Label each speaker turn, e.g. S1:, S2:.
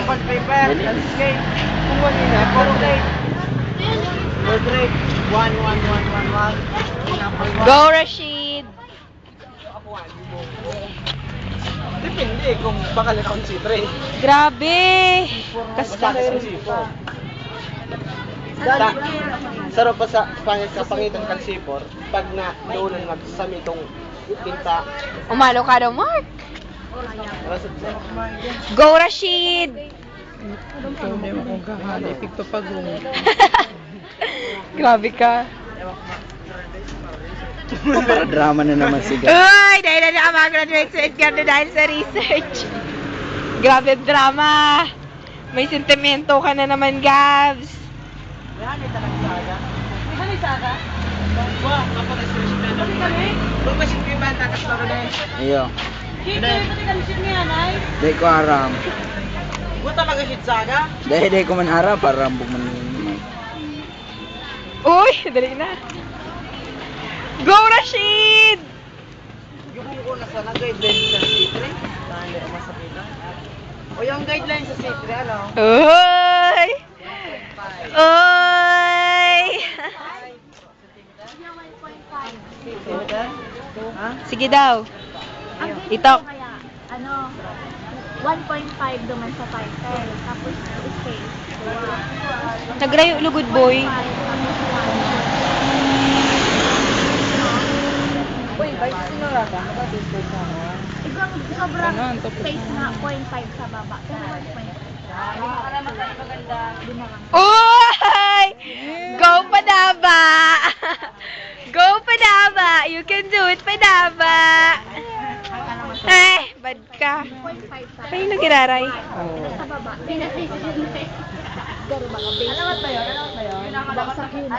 S1: bond paper, landscape. Kung wala na, portrait. Portrait. 1, 1, 1, 1, 1.
S2: Go, Rashid!
S1: Depende kung bakal na si 3.
S2: Grabe! Kasta.
S1: Sarap pa sa pangitan kang sipor pag na doon magsami itong tinta.
S2: Umalo ka daw, Mark. Go, Rashid!
S3: Hindi mo kung kahali, pigpapagong.
S2: Grabe ka.
S3: Para drama na naman si Gab.
S2: Uy! Dahil na naka-graduate sa Edgar na dahil sa research. Grabe drama. May sentimento ka na naman, Gabs.
S1: May talagang saga. May saga? Wah, ako na search na doon. Kung kasi yung banda ka sa rin.
S3: Iyo.
S1: Hindi, pati ka shit niya, nay.
S3: Di ko aram.
S1: Kung talaga shit saga?
S3: Di ko man aram para rambog man yun.
S2: Uy! Dali na. Go, Rashid!
S1: Yung ko na sana guidelines sa C3. Hindi ako masakita. O yung guidelines sa C3, ano?
S2: Uy! Uy!
S1: Ha?
S2: Sige daw.
S4: Ang
S2: Itok.
S4: kaya, ano, 1.5 naman sa title, tapos space.
S2: Nagrayo lugod, boy.
S1: Uy, bakit sinura ka? Nakasistay ka mo.
S4: Sobrang
S3: Ano, ang top?
S4: space na 0.5 sa baba. Pero 1.5.
S2: Uy! Go, Padaba! Go, Padaba! You can do it, Padaba! Ay, bad ka.
S4: 0.5 sa
S2: Kayo nagiraray.
S4: sa baba. Pero baka base. Alam mo ba yun? Bagsak yun.